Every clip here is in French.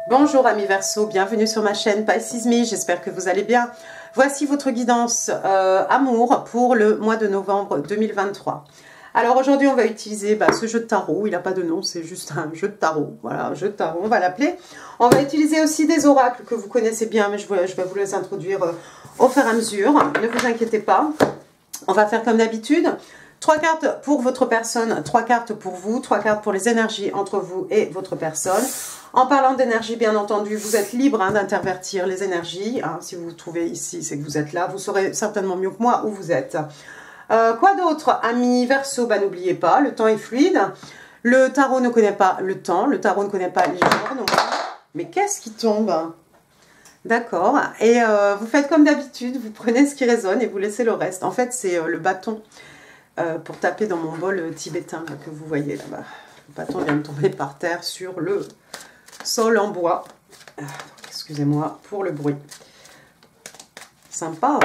Bonjour amis Verseau, bienvenue sur ma chaîne Pisces Me, j'espère que vous allez bien. Voici votre guidance amour pour le mois de novembre 2023. Alors aujourd'hui on va utiliser ce jeu de tarot, il n'a pas de nom, c'est juste un jeu de tarot, voilà, un jeu de tarot on va l'appeler. On va utiliser aussi des oracles que vous connaissez bien, mais je vais vous les introduire au fur et à mesure, ne vous inquiétez pas. On va faire comme d'habitude. 3 cartes pour votre personne, 3 cartes pour vous, 3 cartes pour les énergies entre vous et votre personne. En parlant d'énergie, bien entendu, vous êtes libre d'intervertir les énergies. Si vous vous trouvez ici, c'est que vous êtes là. Vous saurez certainement mieux que moi où vous êtes. Quoi d'autre, amis Verseau? N'oubliez pas, le temps est fluide. Le tarot ne connaît pas le temps. Le tarot ne connaît pas les jours non plus. Mais qu'est-ce qui tombe? D'accord. Et vous faites comme d'habitude. Vous prenez ce qui résonne et vous laissez le reste. En fait, c'est le bâton. Pour taper dans mon bol tibétain là, que vous voyez là-bas. Le bâton vient de tomber par terre sur le sol en bois. Excusez-moi pour le bruit. Sympa.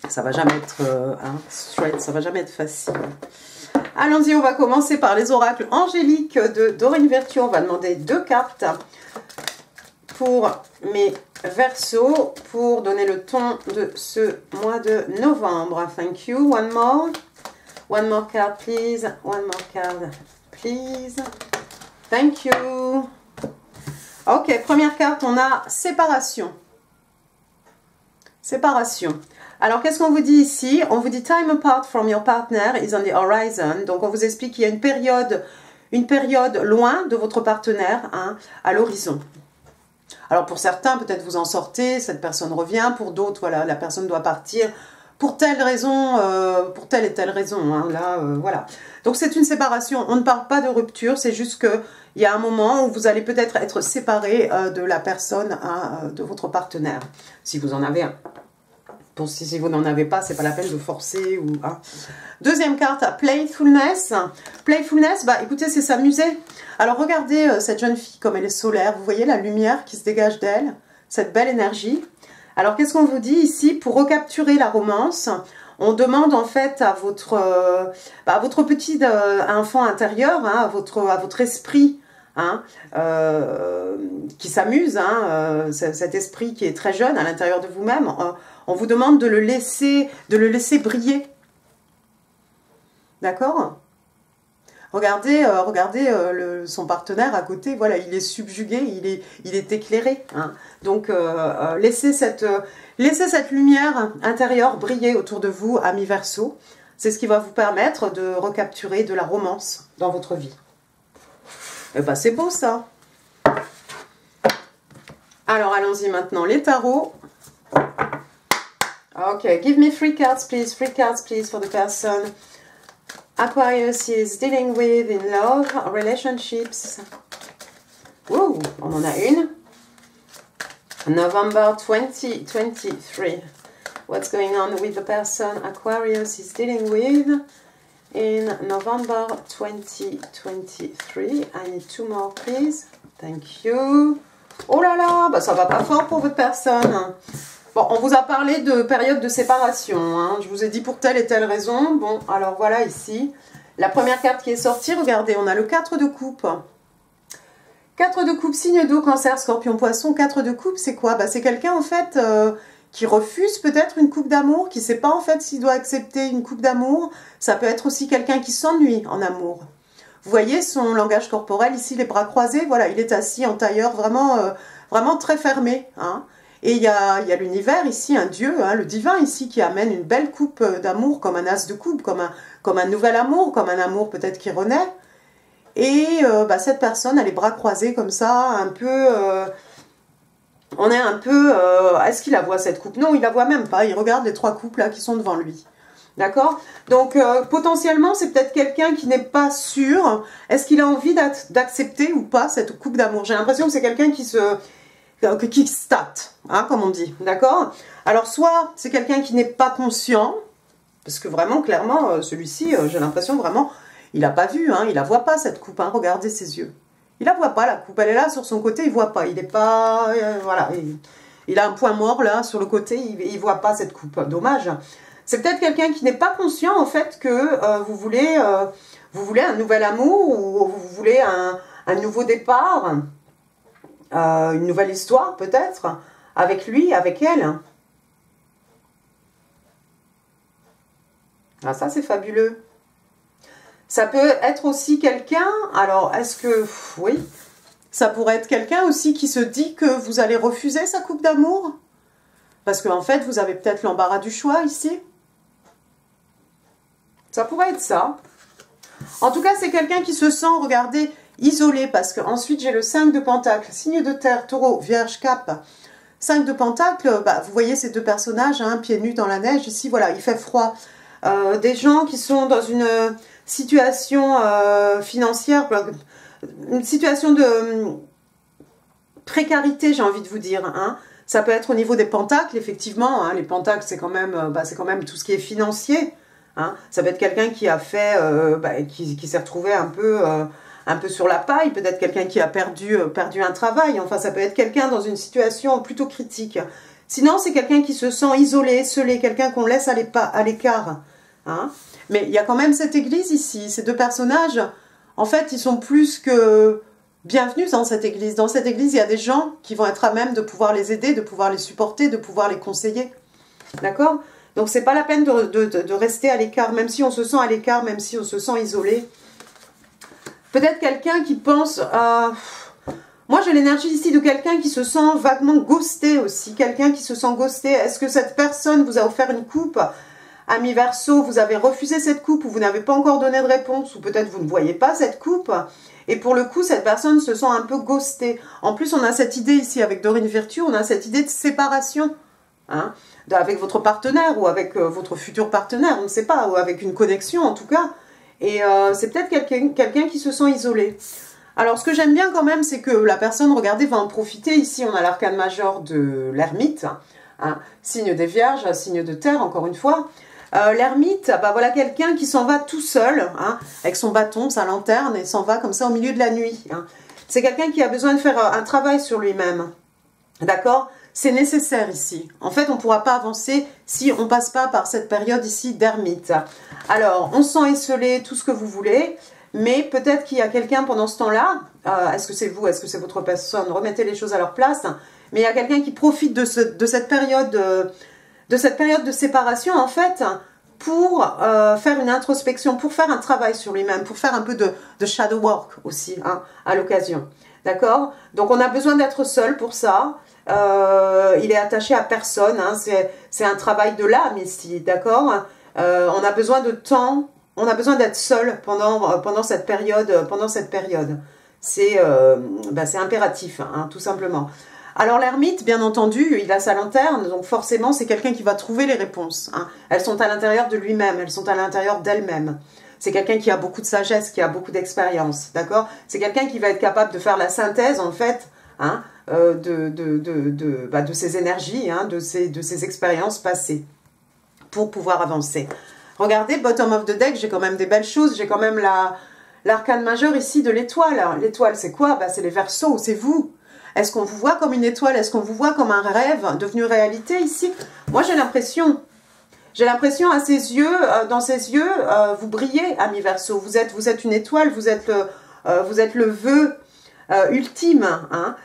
Ça va jamais être straight, ça va jamais être facile. Allons-y, on va commencer par les oracles angéliques de Dorine Virtue. On va demander 2 cartes pour mes Verseau, pour donner le ton de ce mois de novembre. Thank you. One more card, please. One more card, please. Thank you. Ok, première carte, on a séparation. Séparation. Alors, qu'est-ce qu'on vous dit ici? On vous dit time apart from your partner is on the horizon. Donc, on vous explique qu'il y a une période loin de votre partenaire à l'horizon. Alors pour certains, peut-être vous en sortez, cette personne revient. Pour d'autres, voilà, la personne doit partir pour telle raison, pour telle et telle raison. Voilà. Donc c'est une séparation. On ne parle pas de rupture, c'est juste qu'il y a un moment où vous allez peut-être être séparé de la personne, de votre partenaire, si vous en avez un. Si vous n'en avez pas, c'est pas la peine de forcer. Deuxième carte, playfulness. Playfulness, écoutez, c'est s'amuser. Alors regardez cette jeune fille comme elle est solaire. Vous voyez la lumière qui se dégage d'elle, cette belle énergie. Alors qu'est-ce qu'on vous dit ici? Pour recapturer la romance, on demande en fait à votre petit enfant intérieur, à votre esprit, qui s'amuse, cet esprit qui est très jeune à l'intérieur de vous-même. On vous demande de le laisser briller. D'accord? Regardez, son partenaire à côté, voilà, il est subjugué, il est éclairé. Donc, laissez cette lumière intérieure briller autour de vous, amis Verseau. C'est ce qui va vous permettre de recapturer de la romance dans votre vie. Eh ben, c'est beau ça. Alors, allons-y maintenant, les tarots. Ok, give me 3 cards, please. 3 cards, please, for the person Aquarius is dealing with in love, relationships. Ouh, on en a une. November 2023. What's going on with the person Aquarius is dealing with in November 2023? I need 2 more, please. Thank you. Oh là là, ça va pas fort pour votre personne. Bon, on vous a parlé de période de séparation. Je vous ai dit pour telle et telle raison. Bon, alors voilà ici. La première carte qui est sortie, regardez, on a le 4 de coupe. 4 de coupe, signe d'eau, cancer, scorpion, poisson. 4 de coupe, c'est quoi? C'est quelqu'un en fait qui refuse peut-être une coupe d'amour, qui ne sait pas en fait s'il doit accepter une coupe d'amour. Ça peut être aussi quelqu'un qui s'ennuie en amour. Vous voyez son langage corporel ici, les bras croisés. Voilà, il est assis en tailleur vraiment très fermé. Et il y a l'univers ici, un dieu, le divin ici, qui amène une belle coupe d'amour, comme un as de coupe, comme un nouvel amour, comme un amour peut-être qui renaît. Et cette personne a les bras croisés comme ça, un peu... on est un peu... Est-ce qu'il la voit cette coupe? Non, il la voit même pas. Il regarde les 3 coupes là qui sont devant lui. D'accord? Donc, potentiellement, c'est peut-être quelqu'un qui n'est pas sûr. Est-ce qu'il a envie d'accepter ou pas cette coupe d'amour? J'ai l'impression que c'est quelqu'un qui kickstart, comme on dit, d'accord? Alors, soit c'est quelqu'un qui n'est pas conscient, parce que vraiment, clairement, celui-ci, j'ai l'impression vraiment, il n'a pas vu, il la voit pas cette coupe, regardez ses yeux. Il la voit pas, la coupe, elle est là sur son côté, il voit pas, il n'est pas, voilà, il a un point mort là, sur le côté, il voit pas cette coupe, dommage. C'est peut-être quelqu'un qui n'est pas conscient, en fait, que vous voulez un nouvel amour, ou vous voulez un nouveau départ. une nouvelle histoire peut-être, avec lui, avec elle. Ah, ça c'est fabuleux. Ça peut être aussi quelqu'un, alors est-ce que, oui, ça pourrait être quelqu'un aussi qui se dit que vous allez refuser sa coupe d'amour? Parce qu'en fait, vous avez peut-être l'embarras du choix ici. Ça pourrait être ça. En tout cas, c'est quelqu'un qui se sent, regardez, isolé. Parce qu'ensuite, j'ai le 5 de Pentacle, signe de terre, taureau, vierge, cap. 5 de Pentacle, bah, vous voyez ces deux personnages, hein, pieds nus dans la neige. Ici, voilà, il fait froid. Des gens qui sont dans une situation financière, une situation de précarité, j'ai envie de vous dire, hein. Ça peut être au niveau des pentacles, effectivement, hein. Les pentacles, c'est quand même tout ce qui est financier, hein. Ça peut être quelqu'un qui a fait, qui s'est retrouvé un peu sur la paille, peut-être quelqu'un qui a perdu un travail, enfin ça peut être quelqu'un dans une situation plutôt critique. Sinon, c'est quelqu'un qui se sent isolé, scellé, quelqu'un qu'on laisse à l'écart, hein. Mais il y a quand même cette église ici, ces deux personnages, en fait, ils sont plus que bienvenus dans cette église. Dans cette église, il y a des gens qui vont être à même de pouvoir les aider, de pouvoir les supporter, de pouvoir les conseiller. D'accord? Donc, c'est pas la peine de rester à l'écart, même si on se sent à l'écart, même si on se sent isolé. Peut-être quelqu'un qui pense... Moi, j'ai l'énergie ici de quelqu'un qui se sent vaguement ghosté aussi. Quelqu'un qui se sent ghosté. Est-ce que cette personne vous a offert une coupe? Ami Verseau, vous avez refusé cette coupe ou vous n'avez pas encore donné de réponse, ou peut-être vous ne voyez pas cette coupe. Et pour le coup, cette personne se sent un peu ghostée. En plus, on a cette idée ici avec Dorine Virtue, on a cette idée de séparation, hein, avec votre partenaire ou avec votre futur partenaire, on ne sait pas, ou avec une connexion en tout cas. Et c'est peut-être quelqu'un qui se sent isolé. Alors, ce que j'aime bien quand même, c'est que la personne, regardez, va en profiter. Ici, on a l'arcane majeur de l'ermite, hein, signe des vierges, signe de terre, encore une fois. L'ermite, bah voilà quelqu'un qui s'en va tout seul, hein, avec son bâton, sa lanterne, et s'en va comme ça au milieu de la nuit. Hein. C'est quelqu'un qui a besoin de faire un travail sur lui-même. D'accord? C'est nécessaire ici. En fait, on ne pourra pas avancer si on ne passe pas par cette période ici d'ermite. Alors, on sent esselé, tout ce que vous voulez, mais peut-être qu'il y a quelqu'un pendant ce temps-là, est-ce que c'est vous, est-ce que c'est votre personne? Remettez les choses à leur place. Mais il y a quelqu'un qui profite de cette période... de séparation, en fait, pour faire une introspection, pour faire un travail sur lui-même, pour faire un peu de shadow work aussi, hein, à l'occasion. D'accord? Donc, on a besoin d'être seul pour ça. Il est attaché à personne, hein, c'est un travail de l'âme ici, d'accord? On a besoin de temps, on a besoin d'être seul pendant cette période. C'est impératif, hein, tout simplement. Alors l'ermite, bien entendu, il a sa lanterne, donc forcément c'est quelqu'un qui va trouver les réponses. Hein. Elles sont à l'intérieur de lui-même, elles sont à l'intérieur d'elle-même. C'est quelqu'un qui a beaucoup de sagesse, qui a beaucoup d'expérience, d'accord? C'est quelqu'un qui va être capable de faire la synthèse, en fait, hein, de ses énergies, hein, de ses expériences passées, pour pouvoir avancer. Regardez, bottom of the deck, j'ai quand même des belles choses, j'ai quand même l'arcane majeur ici de l'étoile. L'étoile, c'est quoi? Bah, c'est les Verseaux, c'est vous. Est-ce qu'on vous voit comme une étoile? Est-ce qu'on vous voit comme un rêve devenu réalité ici? Moi, j'ai l'impression à ses yeux, dans ses yeux, vous brillez, ami Verseau. Vous êtes une étoile, vous êtes le vœu ultime. Hein.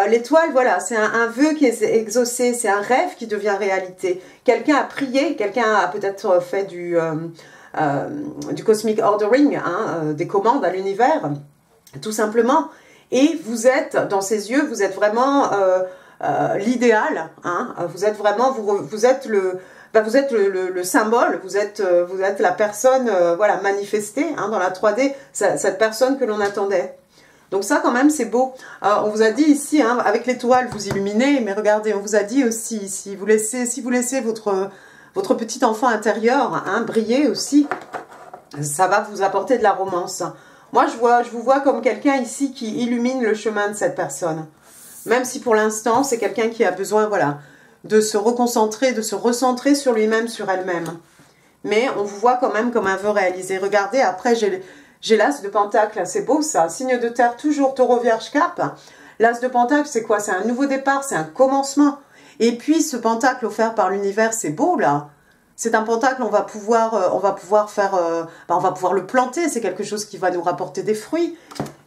L'étoile, voilà, c'est un vœu qui est exaucé, c'est un rêve qui devient réalité. Quelqu'un a prié, quelqu'un a peut-être fait du cosmic ordering, hein, des commandes à l'univers, tout simplement. Et vous êtes, dans ses yeux, vous êtes vraiment l'idéal. Hein, vous êtes vraiment, vous êtes le symbole, vous êtes la personne voilà, manifestée, hein, dans la 3D, cette personne que l'on attendait. Donc ça, quand même, c'est beau. On vous a dit ici, hein, avec l'étoile, vous illuminez, mais regardez, on vous a dit aussi, si vous laissez votre petit enfant intérieur, hein, briller aussi, ça va vous apporter de la romance. Moi, je vous vois comme quelqu'un ici qui illumine le chemin de cette personne. Même si pour l'instant, c'est quelqu'un qui a besoin, voilà, de se reconcentrer, de se recentrer sur lui-même, sur elle-même. Mais on vous voit quand même comme un vœu réalisé. Regardez, après, j'ai l'as de pentacle. C'est beau, ça. Signe de terre, toujours taureau, vierge, cap. L'as de pentacle, c'est quoi? C'est un nouveau départ, c'est un commencement. Et puis, ce pentacle offert par l'univers, c'est beau, là. C'est un pentacle, on va pouvoir le planter, c'est quelque chose qui va nous rapporter des fruits.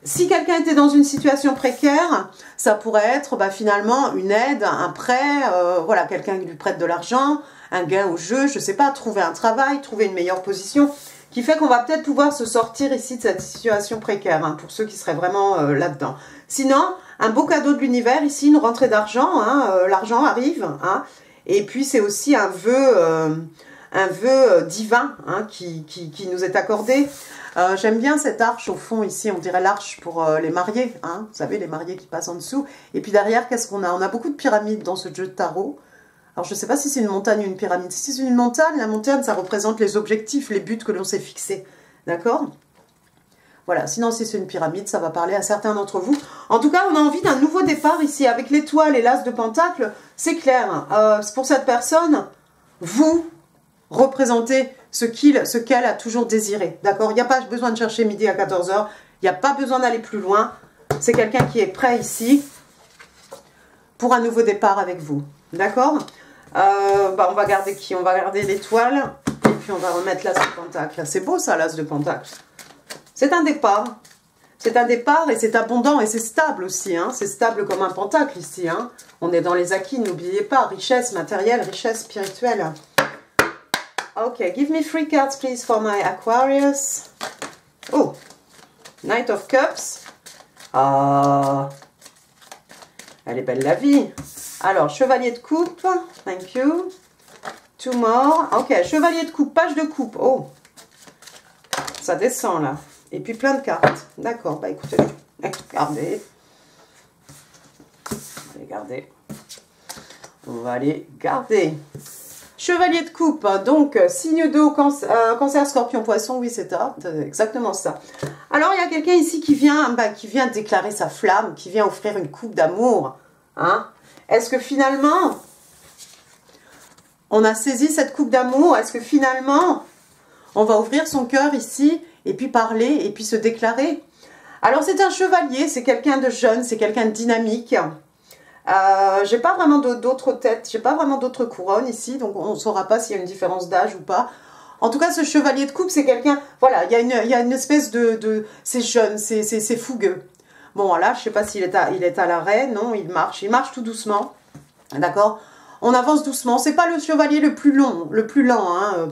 si quelqu'un était dans une situation précaire, ça pourrait être bah, finalement une aide, un prêt, voilà, quelqu'un qui lui prête de l'argent, un gain au jeu, je ne sais pas, trouver un travail, trouver une meilleure position, qui fait qu'on va peut-être pouvoir se sortir ici de cette situation précaire, hein, pour ceux qui seraient vraiment là-dedans. Sinon, un beau cadeau de l'univers, ici, une rentrée d'argent, hein, l'argent arrive, hein, et puis c'est aussi un vœu divin hein, qui nous est accordé. J'aime bien cette arche au fond ici, on dirait l'arche pour les mariés, hein, vous savez, les mariés qui passent en dessous. Et puis derrière, qu'est-ce qu'on a? On a beaucoup de pyramides dans ce jeu de tarot. Alors je ne sais pas si c'est une montagne ou une pyramide. Si c'est une montagne, la montagne ça représente les objectifs, les buts que l'on s'est fixés. D'accord? Voilà, sinon si c'est une pyramide, ça va parler à certains d'entre vous. En tout cas, on a envie d'un nouveau départ ici, avec l'étoile et l'as de pentacle, c'est clair. Pour cette personne, vous représentez ce qu'elle a toujours désiré. D'accord? Il n'y a pas besoin de chercher midi à 14 h, il n'y a pas besoin d'aller plus loin. C'est quelqu'un qui est prêt ici pour un nouveau départ avec vous. D'accord? Bah on va garder qui? On va garder l'étoile, et puis on va remettre l'as de pentacle. C'est beau ça, l'as de pentacle. C'est un départ. C'est un départ et c'est abondant et c'est stable aussi. Hein. C'est stable comme un pentacle ici. Hein. On est dans les acquis, n'oubliez pas. Richesse matérielle, richesse spirituelle. Ok, give me 3 cards please for my Aquarius. Oh, Knight of Cups. Ah, elle est belle la vie. Alors, chevalier de coupe. Thank you. 2 more. Ok, chevalier de coupe, page de coupe. Oh, ça descend là. Et puis plein de cartes. D'accord, bah écoutez, regardez. On va les garder. On va les garder. Chevalier de coupe, donc signe d'eau, cancer, scorpion, poisson, oui c'est exactement ça. Alors il y a quelqu'un ici qui vient déclarer sa flamme, qui vient offrir une coupe d'amour. Hein? Est-ce que finalement, on a saisi cette coupe d'amour? Est-ce que finalement, on va ouvrir son cœur ici, et puis parler, et puis se déclarer? Alors c'est un chevalier, c'est quelqu'un de jeune, c'est quelqu'un de dynamique. J'ai pas vraiment d'autres têtes, j'ai pas vraiment d'autres couronnes ici, donc on ne saura pas s'il y a une différence d'âge ou pas. En tout cas, ce chevalier de coupe, c'est quelqu'un, voilà, il y a une espèce c'est jeune, c'est fougueux. Bon, là, je sais pas s'il est à l'arrêt, non, il marche tout doucement, d'accord? On avance doucement, c'est pas le chevalier le plus lent, hein,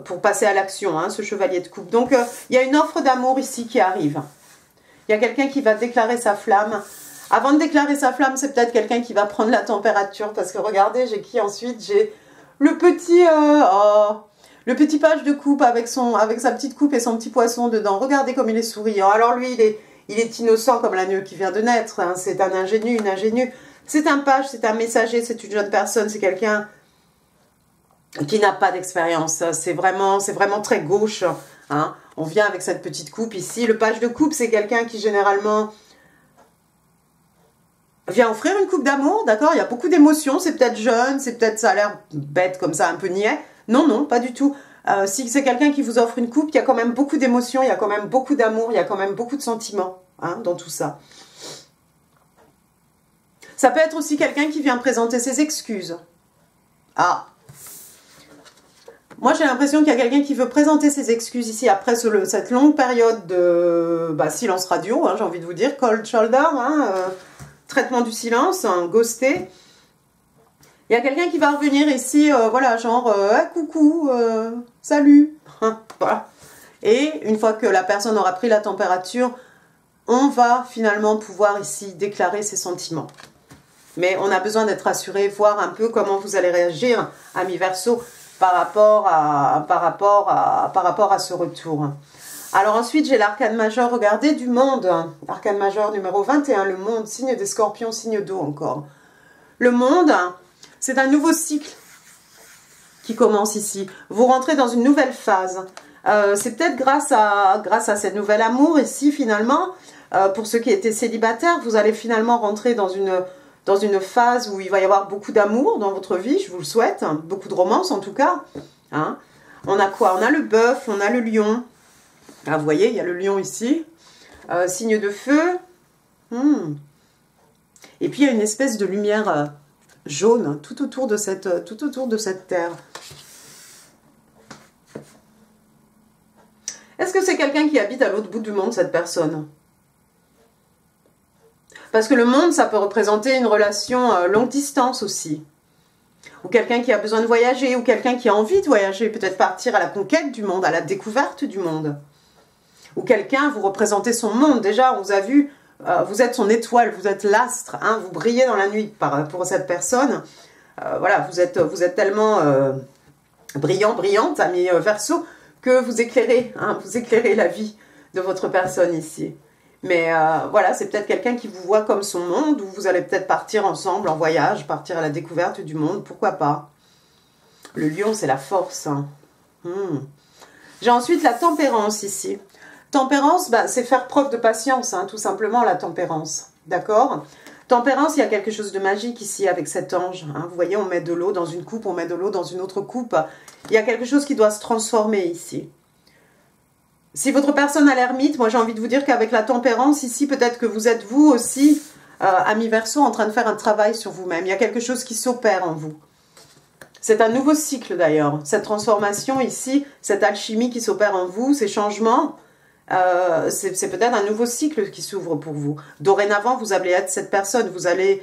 pour passer à l'action, hein, ce chevalier de coupe. Donc, il y a une offre d'amour ici qui arrive. Il y a quelqu'un qui va déclarer sa flamme. Avant de déclarer sa flamme, c'est peut-être quelqu'un qui va prendre la température. Parce que regardez, j'ai qui ensuite? J'ai le petit page de coupe avec sa petite coupe et son petit poisson dedans. Regardez comme il est souriant. Alors lui, il est innocent comme l'agneau qui vient de naître. Hein. C'est un ingénu, une ingénue. C'est un page, c'est un messager, c'est une jeune personne, c'est quelqu'un qui n'a pas d'expérience. C'est vraiment très gauche. Hein. On vient avec cette petite coupe ici. Le page de coupe, c'est quelqu'un qui généralement vient offrir une coupe d'amour, d'accord? Il y a beaucoup d'émotions, c'est peut-être jeune, c'est peut-être, ça a l'air bête comme ça, un peu niais. Non, non, pas du tout. Si c'est quelqu'un qui vous offre une coupe, il y a quand même beaucoup d'émotions, il y a quand même beaucoup d'amour, il y a quand même beaucoup de sentiments hein, dans tout ça. Ça peut être aussi quelqu'un qui vient présenter ses excuses. Ah, moi j'ai l'impression qu'il y a quelqu'un qui veut présenter ses excuses ici après cette longue période de silence radio, hein, j'ai envie de vous dire, cold shoulder, hein, traitement du silence, hein, ghosté. Il y a quelqu'un qui va revenir ici, voilà, genre, coucou, salut, voilà. Et une fois que la personne aura pris la température, on va finalement pouvoir ici déclarer ses sentiments. Mais on a besoin d'être rassuré, voir un peu comment vous allez réagir, ami Verseau, par rapport à ce retour. Alors ensuite, j'ai l'arcane majeur, regardez, du monde. Arcane majeur numéro 21, le monde, signe des scorpions, signe d'eau encore. Le monde, c'est un nouveau cycle qui commence ici. Vous rentrez dans une nouvelle phase. C'est peut-être grâce à cette nouvelle amour ici, finalement, pour ceux qui étaient célibataires, vous allez finalement rentrer dans une phase où il va y avoir beaucoup d'amour dans votre vie, je vous le souhaite. Beaucoup de romance en tout cas. Hein. On a quoi? On a le bœuf, on a le lion. Ah, vous voyez, il y a le lion ici. Signe de feu. Et puis, il y a une espèce de lumière jaune tout autour de cette terre. Est-ce que c'est quelqu'un qui habite à l'autre bout du monde, cette personne? Parce que le monde, ça peut représenter une relation longue distance aussi. Ou quelqu'un qui a besoin de voyager, ou quelqu'un qui a envie de voyager, peut-être partir à la conquête du monde, à la découverte du monde. Ou quelqu'un, vous représentez son monde. Déjà, on vous a vu, vous êtes son étoile, vous êtes l'astre, hein, vous brillez dans la nuit pour cette personne. Voilà, vous êtes tellement brillant, brillante, ami Verseau, que vous éclairez la vie de votre personne ici. Mais voilà, c'est peut-être quelqu'un qui vous voit comme son monde, ou vous allez peut-être partir ensemble en voyage, partir à la découverte du monde, pourquoi pas. Le lion, c'est la force. Hein. J'ai ensuite la tempérance ici. Tempérance, bah, c'est faire preuve de patience, hein, tout simplement la tempérance. D'accord? Tempérance, il y a quelque chose de magique ici avec cet ange. Hein. Vous voyez, on met de l'eau dans une coupe, on met de l'eau dans une autre coupe. Il y a quelque chose qui doit se transformer ici. Si votre personne a l'ermite, moi j'ai envie de vous dire qu'avec la tempérance ici, peut-être que vous êtes vous aussi, ami Verseau, en train de faire un travail sur vous-même. Il y a quelque chose qui s'opère en vous. C'est un nouveau cycle d'ailleurs. Cette transformation ici, cette alchimie qui s'opère en vous, ces changements, c'est peut-être un nouveau cycle qui s'ouvre pour vous. Dorénavant, vous allez être cette personne. Vous avez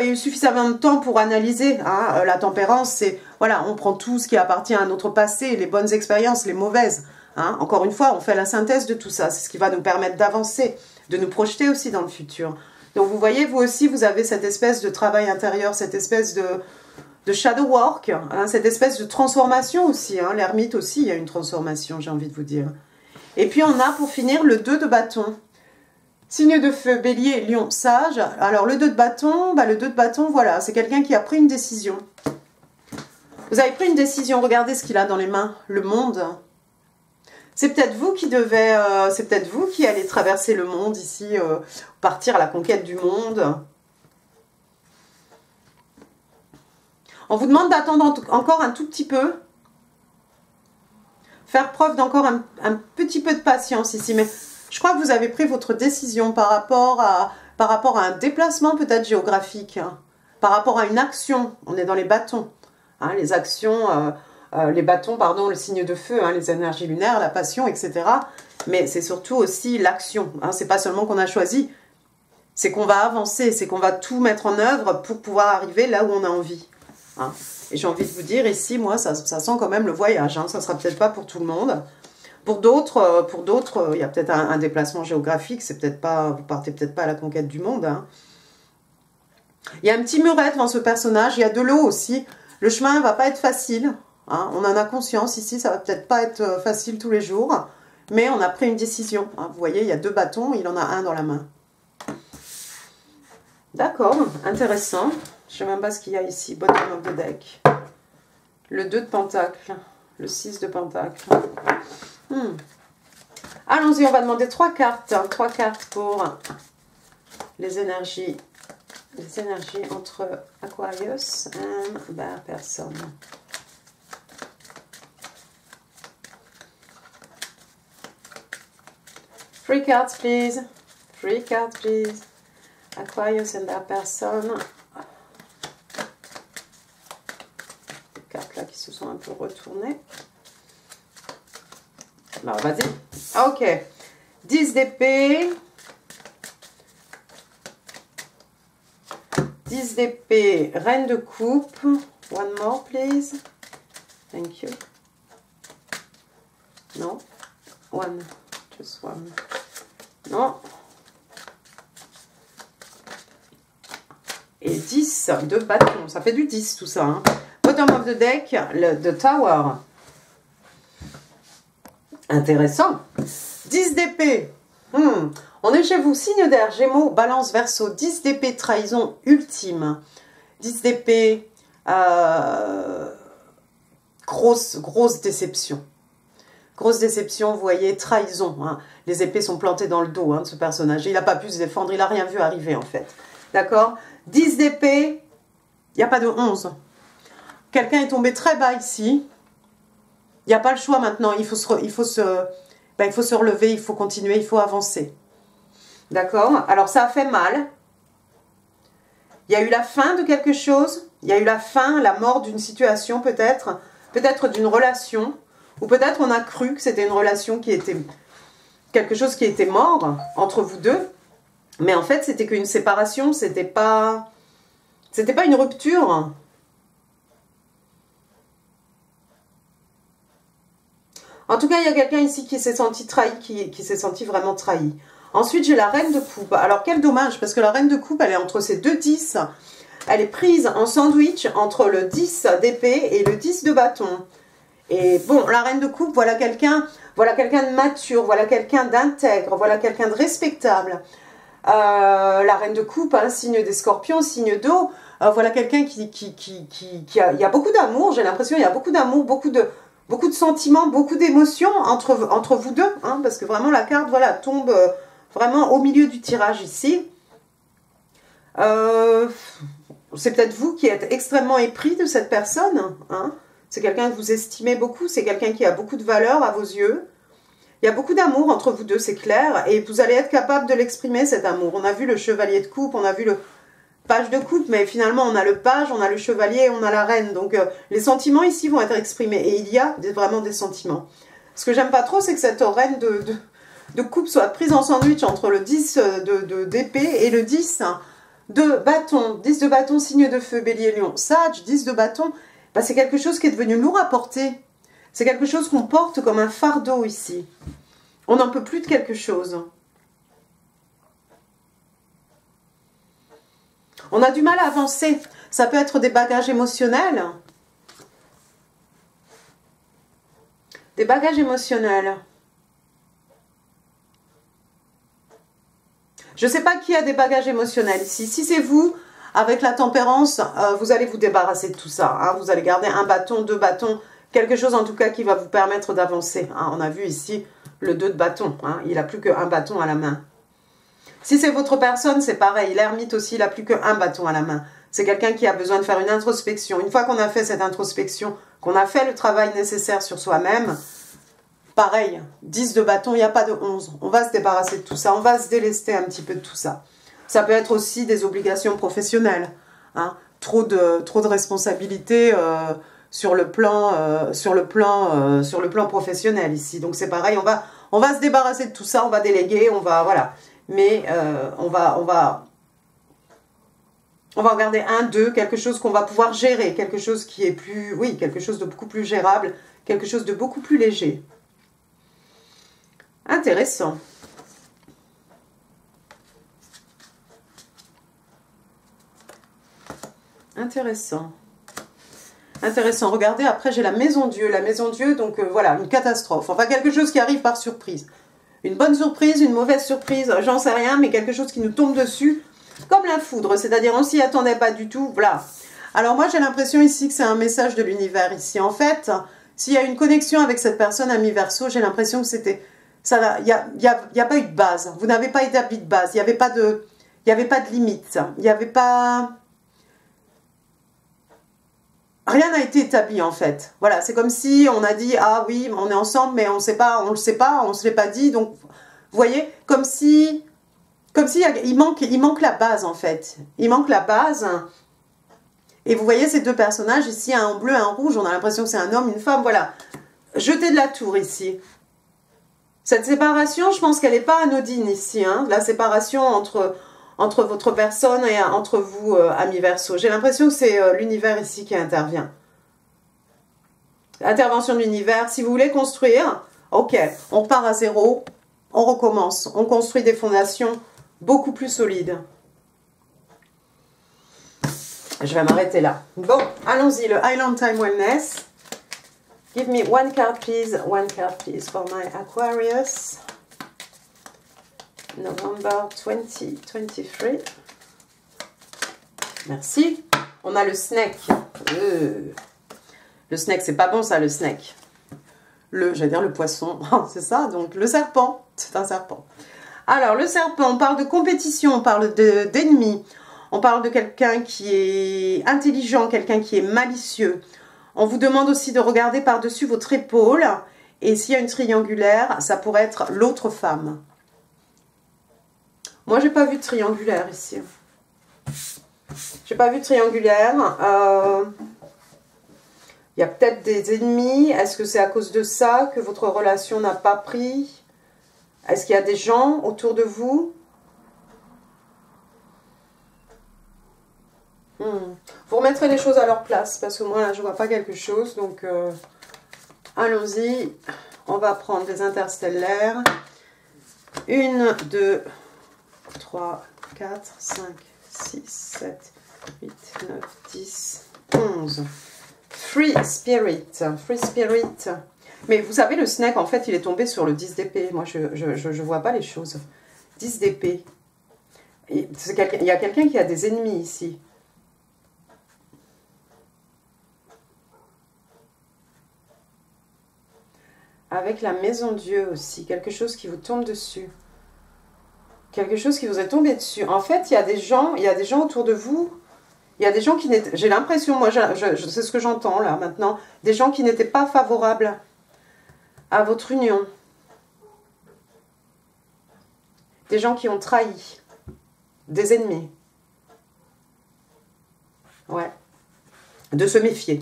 eu suffisamment de temps pour analyser. Hein, la tempérance, c'est, voilà, on prend tout ce qui appartient à notre passé, les bonnes expériences, les mauvaises. Hein, encore une fois, on fait la synthèse de tout ça. C'est ce qui va nous permettre d'avancer, de nous projeter aussi dans le futur. Donc vous voyez, vous aussi, vous avez cette espèce de travail intérieur, cette espèce de shadow work, hein, cette espèce de transformation aussi. Hein, l'ermite aussi, il y a une transformation, j'ai envie de vous dire. Et puis on a pour finir le 2 de bâton. Signe de feu, bélier, lion, sage. Alors le 2 de bâton, bah, le 2 de bâton, voilà, c'est quelqu'un qui a pris une décision. Vous avez pris une décision, regardez ce qu'il a dans les mains, le monde. C'est peut-être vous qui devez, c'est peut-être vous qui allez traverser le monde ici, partir à la conquête du monde. On vous demande d'attendre encore un tout petit peu. Faire preuve d'encore un petit peu de patience ici. Mais je crois que vous avez pris votre décision par rapport à un déplacement peut-être géographique. Hein, par rapport à une action. On est dans les bâtons. Hein, les actions... les bâtons, pardon, le signe de feu, hein, les énergies lunaires, la passion, etc. Mais c'est surtout aussi l'action. Hein, c'est pas seulement qu'on a choisi, c'est qu'on va avancer, c'est qu'on va tout mettre en œuvre pour pouvoir arriver là où on a envie. Hein. Et j'ai envie de vous dire, ici, moi, ça sent quand même le voyage. Hein, ça sera peut-être pas pour tout le monde. Pour d'autres, il y a peut-être un déplacement géographique. C'est peut-être pas, vous partez peut-être pas à la conquête du monde. Hein. Il y a un petit muret devant ce personnage. Il y a de l'eau aussi. Le chemin va pas être facile. Hein, on en a conscience ici, ça va peut-être pas être facile tous les jours, mais on a pris une décision. Hein, vous voyez, il y a 2 bâtons, il en a un dans la main. D'accord, intéressant. Je ne sais même pas ce qu'il y a ici. Bottom of the deck. Le 2 de pentacle, le 6 de pentacle. Allons-y, on va demander 3 cartes. 3 cartes pour les énergies entre Aquarius et la personne. 3 cards, please. 3 cards, please. Aquarius and that person. Des cartes là qui se sont un peu retournées. Alors, vas-y. Ok. 10 d'épée. 10 d'épée. Reine de coupe. One more, please. Thank you. Non. One. Just one. Non. Et 10 de bâton. Ça fait du 10 tout ça. Hein. Bottom of the deck, le Tower. Intéressant. 10 d'épée. On est chez vous. Signe d'air, Gémeaux, Balance, Verseau. 10 d'épée, trahison ultime. 10 d'épée, grosse déception. Grosse déception, vous voyez, trahison. Hein. Les épées sont plantées dans le dos de ce personnage. Il n'a pas pu se défendre, il n'a rien vu arriver en fait. D'accord? 10 d'épée, il n'y a pas de 11. Quelqu'un est tombé très bas ici. Il n'y a pas le choix maintenant. Il faut se relever, il faut continuer, il faut avancer. D'accord? Alors ça a fait mal. Il y a eu la fin de quelque chose. Il y a eu la fin, la mort d'une situation peut-être. Peut-être d'une relation. Ou peut-être on a cru que c'était une relation qui était... quelque chose qui était mort entre vous deux. Mais en fait, c'était qu'une séparation, c'était pas une rupture. En tout cas, il y a quelqu'un ici qui s'est senti trahi, qui s'est senti vraiment trahi. Ensuite, j'ai la reine de coupe. Alors, quel dommage, parce que la reine de coupe, elle est entre ces deux 10. Elle est prise en sandwich entre le 10 d'épée et le 10 de bâton. Et bon, la reine de coupe, voilà quelqu'un de mature, voilà quelqu'un d'intègre, voilà quelqu'un de respectable. La reine de coupe, hein, signe des scorpions, signe d'eau. Voilà quelqu'un qui a... Il y a beaucoup d'amour, j'ai l'impression, il y a beaucoup d'amour, beaucoup de sentiments, beaucoup d'émotions entre vous deux. Hein, parce que vraiment, la carte, voilà, tombe vraiment au milieu du tirage ici. C'est peut-être vous qui êtes extrêmement épris de cette personne. Hein. C'est quelqu'un que vous estimez beaucoup, c'est quelqu'un qui a beaucoup de valeur à vos yeux. Il y a beaucoup d'amour entre vous deux, c'est clair, et vous allez être capable de l'exprimer, cet amour. On a vu le chevalier de coupe, on a vu le page de coupe, mais finalement on a le page, on a le chevalier, on a la reine. Donc les sentiments ici vont être exprimés, et il y a vraiment des sentiments. Ce que j'aime pas trop, c'est que cette reine de coupe soit prise en sandwich entre le 10 d'épée et le 10 de bâton. 10 de bâton, signe de feu, bélier, lion, sage, 10 de bâton, bah, c'est quelque chose qui est devenu lourd à porter. C'est quelque chose qu'on porte comme un fardeau ici. On n'en peut plus de quelque chose. On a du mal à avancer. Ça peut être des bagages émotionnels. Des bagages émotionnels. Je ne sais pas qui a des bagages émotionnels ici. Si c'est vous, avec la tempérance, vous allez vous débarrasser de tout ça. Hein. Vous allez garder un bâton, 2 bâtons, quelque chose en tout cas qui va vous permettre d'avancer. Hein. On a vu ici le 2 de bâton. Hein. Il n'a plus qu'un bâton à la main. Si c'est votre personne, c'est pareil. L'ermite aussi, il n'a plus qu'un bâton à la main. C'est quelqu'un qui a besoin de faire une introspection. Une fois qu'on a fait cette introspection, qu'on a fait le travail nécessaire sur soi-même, pareil, 10 de bâton, il n'y a pas de 11. On va se débarrasser de tout ça. On va se délester un petit peu de tout ça. Ça peut être aussi des obligations professionnelles. Hein. Trop de responsabilités sur le plan professionnel ici. Donc c'est pareil, on va se débarrasser de tout ça, on va déléguer, on va, voilà. Mais on va regarder 1, 2, quelque chose qu'on va pouvoir gérer, quelque chose qui est plus, oui, quelque chose de beaucoup plus gérable, quelque chose de beaucoup plus léger. Intéressant. Intéressant. Intéressant. Regardez, après j'ai la maison Dieu. La maison Dieu, donc voilà, une catastrophe. Enfin, quelque chose qui arrive par surprise. Une bonne surprise, une mauvaise surprise, j'en sais rien, mais quelque chose qui nous tombe dessus, comme la foudre. C'est-à-dire, on s'y attendait pas du tout, voilà. Alors moi, j'ai l'impression ici que c'est un message de l'univers ici. En fait, s'il y a une connexion avec cette personne ami Verseau, j'ai l'impression que c'était... Il n'y a pas eu de base. Vous n'avez pas établi de base. Il n'y avait pas de limite. Il n'y avait pas... Rien n'a été établi en fait. Voilà, c'est comme si on a dit ah oui, on est ensemble, mais on sait pas, on le sait pas, on se l'est pas dit. Donc, vous voyez, comme si il manque la base en fait. Il manque la base. Et vous voyez ces deux personnages ici, un en bleu, un en rouge. On a l'impression que c'est un homme, une femme. Voilà, jeté de la tour ici. Cette séparation, je pense qu'elle n'est pas anodine ici. Hein, la séparation entre votre personne et entre vous, amis Verseau. J'ai l'impression que c'est l'univers ici qui intervient. Intervention de l'univers. Si vous voulez construire, ok, on part à zéro, on recommence. On construit des fondations beaucoup plus solides. Je vais m'arrêter là. Bon, allons-y, le Island Time Wellness. Give me one card, please, for my Aquarius. November 2023. Merci. On a le snake. Le snake, c'est pas bon ça, le snake. J'allais dire le poisson. C'est ça, donc le serpent. C'est un serpent. Alors, le serpent, on parle de compétition, on parle d'ennemis. On parle de quelqu'un qui est intelligent, quelqu'un qui est malicieux. On vous demande aussi de regarder par-dessus votre épaule. Et s'il y a une triangulaire, ça pourrait être l'autre femme. Moi, j'ai pas vu de triangulaire ici. J'ai pas vu de triangulaire. Il y a peut-être des ennemis. Est-ce que c'est à cause de ça que votre relation n'a pas pris? Est-ce qu'il y a des gens autour de vous Vous remettrez les choses à leur place, parce que moi, là, je vois pas quelque chose. Donc, allons-y. On va prendre des interstellaires. 1, 2, 3, 4, 5, 6, 7, 8, 9, 10, 11. Free Spirit. Free Spirit. Mais vous savez, le snake, en fait, il est tombé sur le 10 d'épée. Moi, je vois pas les choses. 10 d'épée. Il y a quelqu'un qui a des ennemis ici. Avec la maison Dieu aussi. Quelque chose qui vous tombe dessus. Quelque chose qui vous est tombé dessus. En fait, il y a des gens autour de vous. Il y a des gens qui n'étaient... J'ai l'impression, moi, c'est ce que j'entends là maintenant. Des gens qui n'étaient pas favorables à votre union. Des gens qui ont trahi. Des ennemis. Ouais. De se méfier.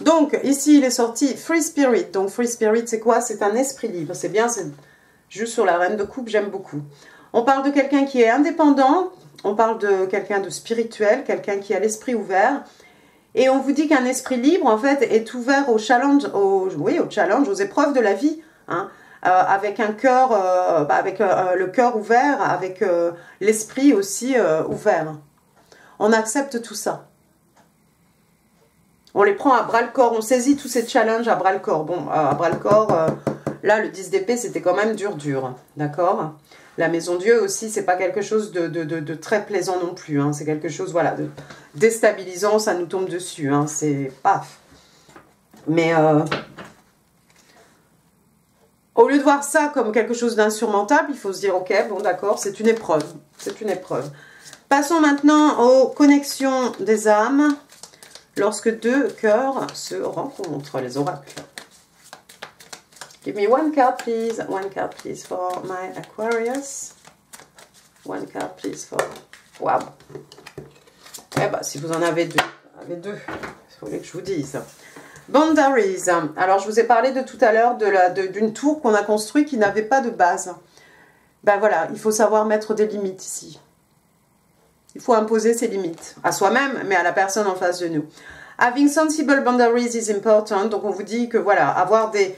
Donc, ici, il est sorti Free Spirit. Donc, Free Spirit, c'est quoi? C'est un esprit libre. C'est bien, c'est juste sur la reine de coupe, j'aime beaucoup. On parle de quelqu'un qui est indépendant. On parle de quelqu'un de spirituel, quelqu'un qui a l'esprit ouvert. Et on vous dit qu'un esprit libre, en fait, est ouvert au challenge, aux épreuves de la vie. Hein, avec un cœur, le cœur ouvert, avec l'esprit aussi ouvert. On accepte tout ça. On les prend à bras-le-corps, on saisit tous ces challenges à bras-le-corps. Bon, à bras-le-corps, là, le 10 d'épée, c'était quand même dur, d'accord? La maison Dieu aussi, c'est pas quelque chose de très plaisant non plus. Hein. C'est quelque chose, voilà, de déstabilisant, ça nous tombe dessus. Hein. C'est paf. Mais au lieu de voir ça comme quelque chose d'insurmontable, il faut se dire, ok, bon, d'accord, c'est une épreuve. C'est une épreuve. Passons maintenant aux connexions des âmes. Lorsque deux cœurs se rencontrent, les oracles. Give me one card, please. One card, please, for my Aquarius. One card, please, for... Wow. Eh ben, si vous en avez deux, il faut que je vous dise. Boundaries. Alors, je vous ai parlé de tout à l'heure d'une tour qu'on a construite qui n'avait pas de base. Ben voilà, il faut savoir mettre des limites ici. Il faut imposer ses limites à soi-même, mais à la personne en face de nous. Having sensible boundaries is important. Donc, on vous dit que voilà, avoir des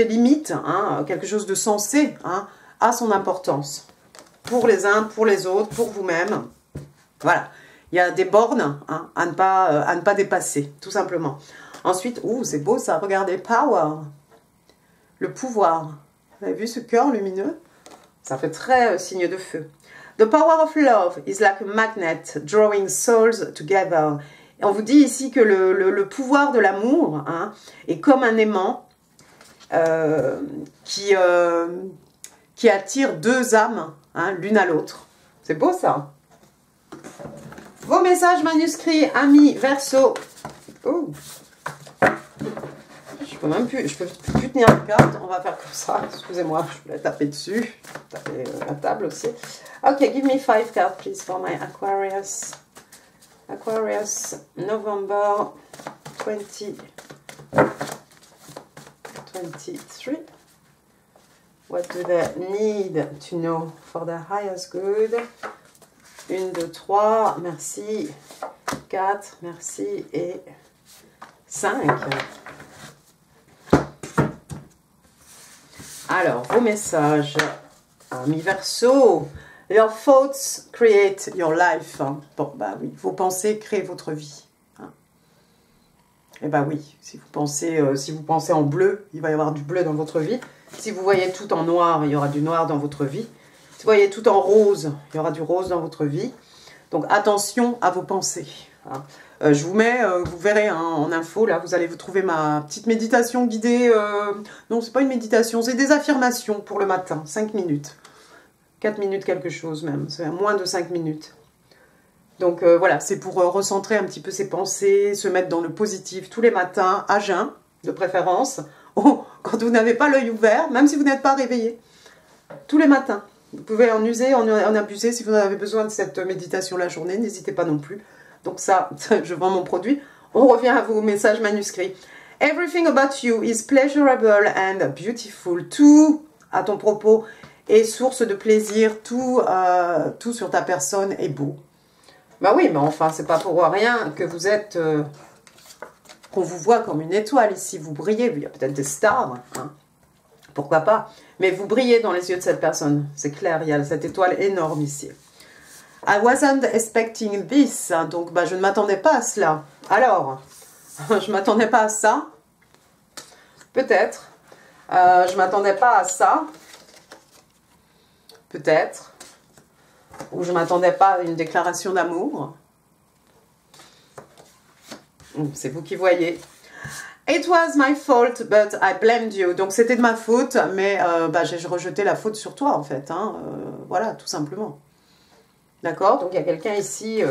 limites, hein, quelque chose de sensé, hein, a son importance. Pour les uns, pour les autres, pour vous-même. Voilà. Il y a des bornes hein, à ne pas dépasser, tout simplement. Ensuite, c'est beau ça, regardez, power. Le pouvoir. Vous avez vu ce cœur lumineux? Ça fait très signe de feu. The power of love is like a magnet drawing souls together. Et on vous dit ici que le pouvoir de l'amour hein, est comme un aimant qui attire deux âmes hein, l'une à l'autre. C'est beau ça. Vos messages manuscrits, amis Verseau. Oh. Je peux plus tenir la carte. On va faire comme ça. Excusez-moi, je voulais taper dessus. Taper la table aussi. Ok, give me 5 cards, please, for my Aquarius. Aquarius, November 2023. What do they need to know for the highest good? 1, 2, 3, merci. 4, merci. Et 5. Alors, vos messages, amis Verseau. Your thoughts create your life. Hein. Bon, bah oui, vos pensées créent votre vie. Hein. Et bah oui, si vous pensez en bleu, il va y avoir du bleu dans votre vie. Si vous voyez tout en noir, il y aura du noir dans votre vie. Si vous voyez tout en rose, il y aura du rose dans votre vie. Donc attention à vos pensées. Hein. Je vous mets, vous verrez hein, en info, là, vous allez vous trouver ma petite méditation guidée. Non, c'est pas une méditation, c'est des affirmations pour le matin, 5 minutes. 4 minutes quelque chose même, c'est moins de 5 minutes. Donc voilà, c'est pour recentrer un petit peu ses pensées, se mettre dans le positif tous les matins, à jeun, de préférence. Oh, quand vous n'avez pas l'œil ouvert, même si vous n'êtes pas réveillé. Tous les matins. Vous pouvez en user, en abuser si vous en avez besoin de cette méditation la journée, n'hésitez pas non plus. Donc ça, je vends mon produit. On revient à vos messages manuscrits. Everything about you is pleasurable and beautiful. Tout à ton propos est source de plaisir. Tout sur ta personne est beau. Bah oui, mais enfin, c'est pas pour rien que vous êtes... qu'on vous voit comme une étoile ici. Vous brillez, il y a peut-être des stars, hein. Pourquoi pas. Mais vous brillez dans les yeux de cette personne. C'est clair, il y a cette étoile énorme ici. I wasn't expecting this. Donc, bah, je ne m'attendais pas à cela. Alors, je ne m'attendais pas à ça. Peut-être. Je ne m'attendais pas à ça. Peut-être. Ou je ne m'attendais pas à une déclaration d'amour. C'est vous qui voyez. It was my fault, but I blamed you. Donc, c'était de ma faute, mais bah, j'ai rejeté la faute sur toi, en fait. Hein. Voilà, tout simplement. D'accord? Donc, il y a quelqu'un ici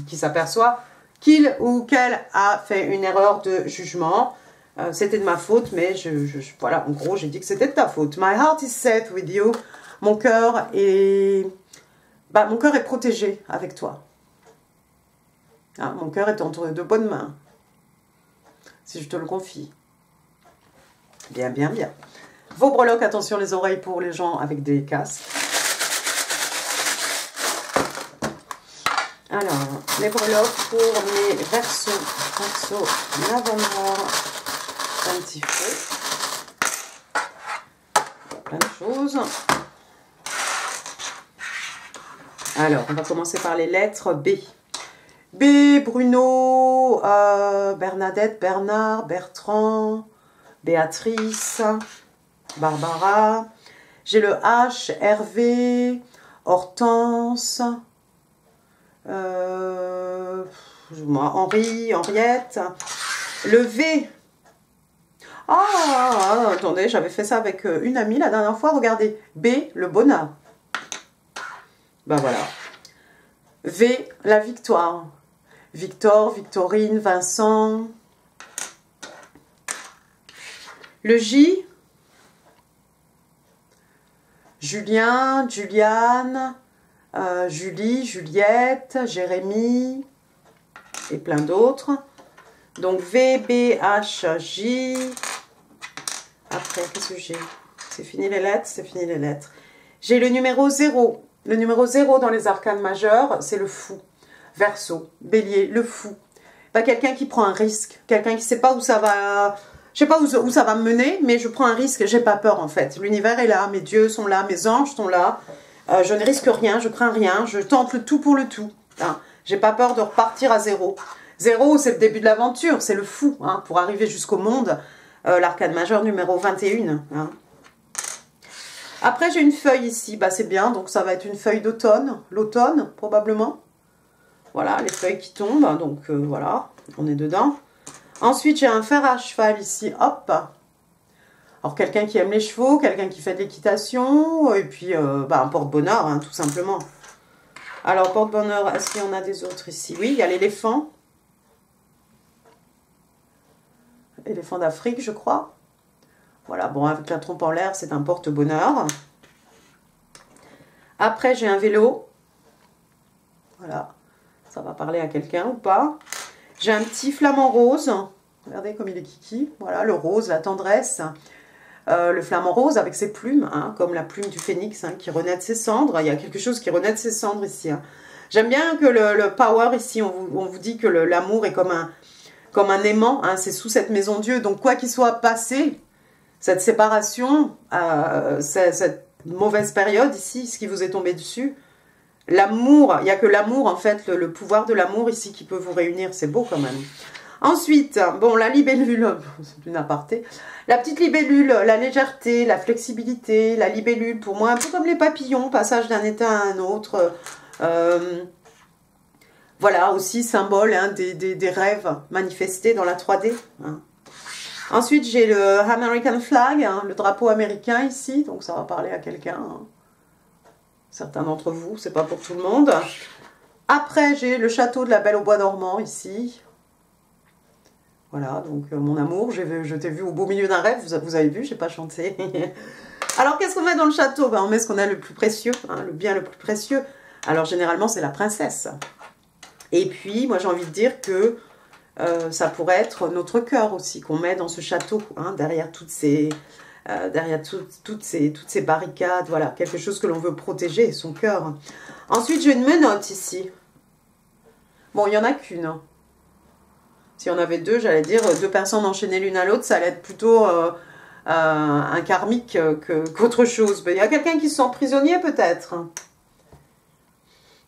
qui s'aperçoit qu'il ou qu'elle a fait une erreur de jugement. C'était de ma faute, mais voilà, en gros, j'ai dit que c'était de ta faute. My heart is set with you. Mon cœur est protégé avec toi. Hein, mon cœur est entre de bonnes mains. Si je te le confie. Bien, bien, bien. Vos breloques, attention les oreilles pour les gens avec des casques. Alors, les breloques pour les Verseaux. Verseaux, November 23. Plein de choses. Alors, on va commencer par les lettres B. B, Bruno, Bernadette, Bernard, Bertrand, Béatrice, Barbara. J'ai le H, Hervé, Hortense, Henri, Henriette. Le V. Ah, attendez, j'avais fait ça avec une amie la dernière fois. Regardez, B, le bonheur. Ben voilà. V, la victoire. Victor, Victorine, Vincent. Le J, Julien, Juliane, Julie, Juliette, Jérémy et plein d'autres. Donc V, B, H, J. Après, qu'est-ce que j'ai? C'est fini les lettres? C'est fini les lettres. J'ai le numéro 0. Le numéro 0 dans les arcanes majeures, c'est le fou. Verseau, bélier, le fou. Pas quelqu'un qui prend un risque, quelqu'un qui ne sait pas où ça va... Je sais pas où ça va me mener, mais je prends un risque, j'ai pas peur en fait. L'univers est là, mes dieux sont là, mes anges sont là. Je ne risque rien, je crains rien, je tente le tout pour le tout. Hein. J'ai pas peur de repartir à zéro. Zéro, c'est le début de l'aventure, c'est le fou. Hein, pour arriver jusqu'au monde, l'arcane majeure numéro 21. Hein. Après, j'ai une feuille ici, bah, c'est bien, donc ça va être une feuille d'automne, l'automne probablement. Voilà, les feuilles qui tombent, donc voilà, on est dedans. Ensuite, j'ai un fer à cheval ici, hop. Alors, quelqu'un qui aime les chevaux, quelqu'un qui fait de l'équitation, et puis bah, un porte-bonheur, hein, tout simplement. Alors, porte-bonheur, est-ce qu'il y en a des autres ici? Oui, il y a l'éléphant. Éléphant d'Afrique, je crois. Voilà, bon, avec la trompe en l'air, c'est un porte-bonheur. Après, j'ai un vélo. Voilà. Ça va parler à quelqu'un ou pas. J'ai un petit flamant rose. Regardez comme il est kiki. Voilà, le rose, la tendresse. Le flamant rose avec ses plumes, hein, comme la plume du phénix hein, qui renaît de ses cendres. Il y a quelque chose qui renaît de ses cendres ici. Hein. J'aime bien que le power ici, on vous dit que l'amour est comme un aimant. Hein, c'est sous cette maison Dieu. Donc quoi qu'il soit passé, cette séparation, cette mauvaise période ici, ce qui vous est tombé dessus, l'amour, il n'y a que l'amour, en fait, le pouvoir de l'amour ici qui peut vous réunir. C'est beau quand même. Ensuite, bon, la libellule, c'est une aparté. La petite libellule, la légèreté, la flexibilité, la libellule, pour moi, un peu comme les papillons, passage d'un état à un autre. Voilà, aussi symbole hein, des rêves manifestés dans la 3D. Hein. Ensuite, j'ai le American Flag, hein, le drapeau américain ici, donc ça va parler à quelqu'un. Hein. Certains d'entre vous, c'est pas pour tout le monde. Après, j'ai le château de la Belle au Bois dormant ici. Voilà, donc mon amour, je t'ai vu au beau milieu d'un rêve, vous avez vu, j'ai pas chanté. Alors, qu'est-ce qu'on met dans le château? Ben, on met ce qu'on a le plus précieux, hein, le bien le plus précieux. Alors, généralement, c'est la princesse. Et puis, moi, j'ai envie de dire que ça pourrait être notre cœur aussi, qu'on met dans ce château, hein, derrière toutes ces barricades, voilà, quelque chose que l'on veut protéger, son cœur. Ensuite, j'ai une menotte ici. Bon, il n'y en a qu'une. Hein. S'il y en avait deux, j'allais dire, deux personnes enchaînées l'une à l'autre, ça allait être plutôt un karmique qu'autre chose. Mais il y a quelqu'un qui se sent prisonnier peut-être.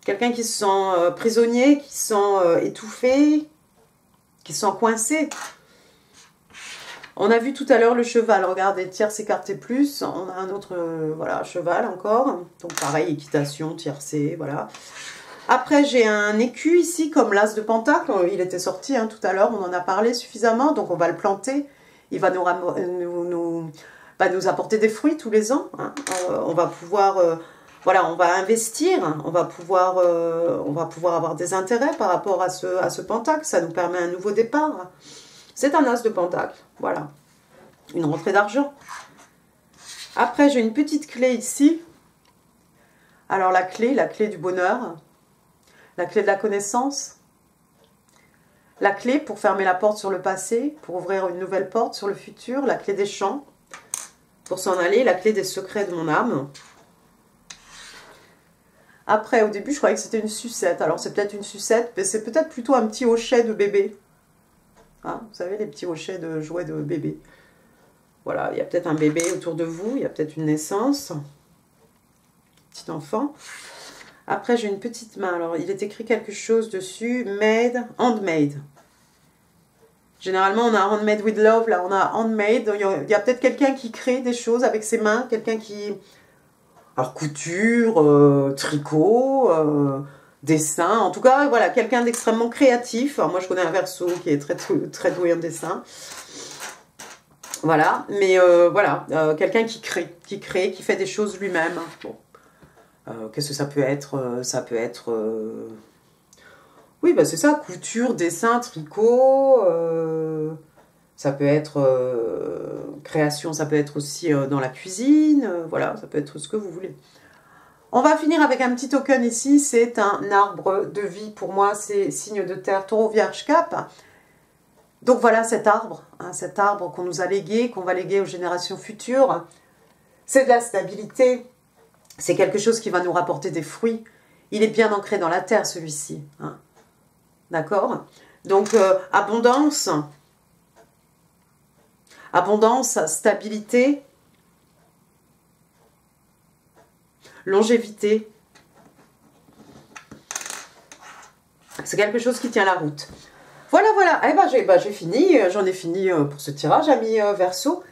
Quelqu'un qui se sent prisonnier, qui se sent étouffé, qui se sent coincé. On a vu tout à l'heure le cheval, regardez, tierce écarté plus, on a un autre, voilà, cheval encore. Donc pareil, équitation, tiercé, voilà. Après, j'ai un écu ici, comme l'as de pentacle. Il était sorti hein, tout à l'heure, on en a parlé suffisamment. Donc, on va le planter. Il va nous apporter des fruits tous les ans. Hein. On va pouvoir, voilà, on va investir. On va pouvoir avoir des intérêts par rapport à ce pentacle. Ça nous permet un nouveau départ. C'est un as de pentacle. Voilà. Une rentrée d'argent. Après, j'ai une petite clé ici. Alors, la clé du bonheur. La clé de la connaissance, la clé pour fermer la porte sur le passé, pour ouvrir une nouvelle porte sur le futur, la clé des champs, pour s'en aller, la clé des secrets de mon âme. Après, au début, je croyais que c'était une sucette. Alors, c'est peut-être une sucette, mais c'est peut-être plutôt un petit hochet de bébé. Hein, vous savez, les petits hochets de jouets de bébé. Voilà, il y a peut-être un bébé autour de vous, il y a peut-être une naissance. Petit enfant. Après, j'ai une petite main. Alors, il est écrit quelque chose dessus. Made, handmade. Généralement, on a handmade with love. Là, on a handmade. Il y a peut-être quelqu'un qui crée des choses avec ses mains. Quelqu'un qui... Alors, couture, tricot, dessin. En tout cas, voilà, quelqu'un d'extrêmement créatif. Alors, moi, je connais un Verseau qui est très doué en dessin. Voilà. Mais voilà, quelqu'un qui crée, qui fait des choses lui-même. Bon. Qu'est-ce que ça peut être? Ça peut être... Oui, bah c'est ça, couture, dessin, tricot. Ça peut être création, ça peut être aussi dans la cuisine. Voilà, ça peut être ce que vous voulez. On va finir avec un petit token ici. C'est un arbre de vie. Pour moi, c'est signe de terre, taureau, vierge, cap. Donc voilà cet arbre. Hein, cet arbre qu'on nous a légué, qu'on va léguer aux générations futures. C'est de la stabilité. C'est quelque chose qui va nous rapporter des fruits. Il est bien ancré dans la terre, celui-ci. Hein. D'accord? Donc, abondance. Abondance, stabilité. Longévité. C'est quelque chose qui tient la route. Voilà, voilà. Eh ben, j'ai fini. J'en ai fini pour ce tirage, amis Verseau.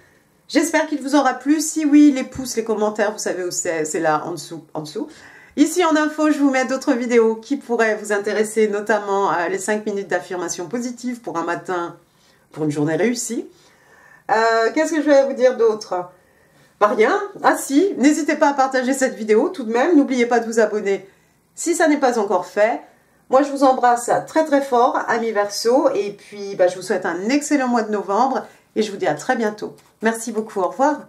J'espère qu'il vous aura plu. Si oui, les pouces, les commentaires, vous savez où c'est là, en dessous, en dessous. Ici, en info, je vous mets d'autres vidéos qui pourraient vous intéresser, notamment les 5 minutes d'affirmation positive pour un matin, pour une journée réussie. Qu'est-ce que je vais vous dire d'autre? Pas rien. Ah si, n'hésitez pas à partager cette vidéo tout de même. N'oubliez pas de vous abonner si ça n'est pas encore fait. Moi, je vous embrasse très très fort, amis Verseau. Et puis, je vous souhaite un excellent mois de novembre. Et je vous dis à très bientôt. Merci beaucoup, au revoir.